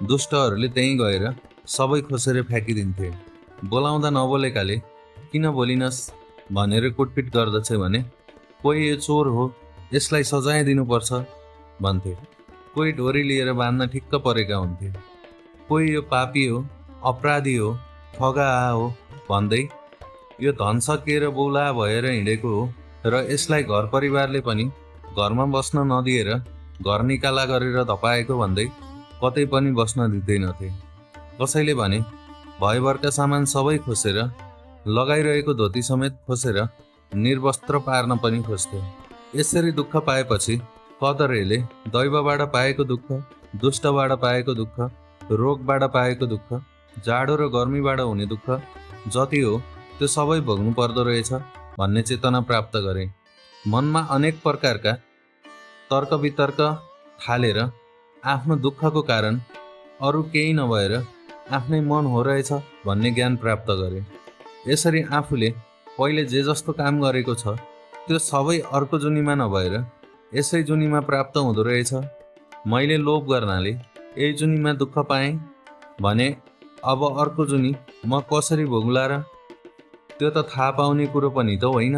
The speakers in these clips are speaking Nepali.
दुष्टहरूले त्यहीँ गएर सबै खोसेर फ्याँकिदिन्थे। बोलाउँदा नबोलेकाले किन बोलिनस् भनेर कुटपिट गर्दछ भने कोही यो चोर हो, यसलाई सजाय दिनुपर्छ भन्थे। कोही डोरी लिएर बाँध्न ठिक्क परेका हुन्थे। कोही यो पापी हो, अपराधी हो, ठगा हो भन्दै यो धन सकिएर बौला भएर हिँडेको हो र यसलाई घर परिवारले पनि घरमा बस्न नदिएर घर निकाला गरेर धपाएको भन्दै कतै पनि बस्न दिँदैनथे। कसैले भने भयभरका सामान सबै खोसेर, लगाइरहेको धोती समेत खोसेर निर्वस्त्र पार्न पनि खोज्थे। यसरी दुःख पाएपछि कदरेले दैवबाट पाएको दुःख, दुष्टबाट पाएको दुःख, रोगबाट पाएको दुःख, जाडो र गर्मीबाट हुने दुःख जति हो त्यो सबै भोग्नु पर्दो रहेछ भन्ने चेतना प्राप्त गरे। मनमा अनेक प्रकारका तर्क वितर्क थालेर आफ्नो दुःखको कारण अरू केही नभएर आफ्नै मन हो रहेछ भन्ने ज्ञान प्राप्त गरे। यसरी आफूले पहिले जे जस्तो काम गरेको छ त्यो सबै अर्को जुनीमा नभएर यसै जुनीमा प्राप्त हुँदो रहेछ। मैले लोभ गर्नाले यही जुनीमा दुःख पाएँ भने अब अर्को जुनी म कसरी भोग्ला र? त्यो त थाहा पाउने कुरो पनि त होइन।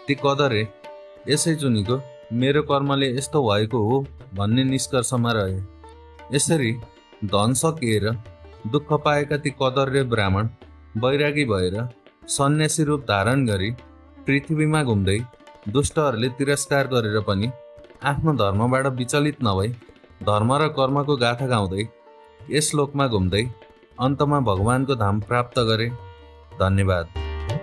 ती कदरे यसै जुनीको मेरो कर्मले यस्तो भएको हो भन्ने निष्कर्षमा रहे। यसरी धन सकिएर दुःख पाएका ती कदर्य ब्राह्मण वैरागी भएर सन्यासी रूप धारण गरी पृथ्वीमा घुम्दै दुष्टहरूले तिरस्कार गरेर पनि आफ्नो धर्मबाट विचलित नभई धर्म र कर्मको गाथा गाउँदै यस लोकमा घुम्दै अन्तमा भगवानको धाम प्राप्त गरे। धन्यवाद।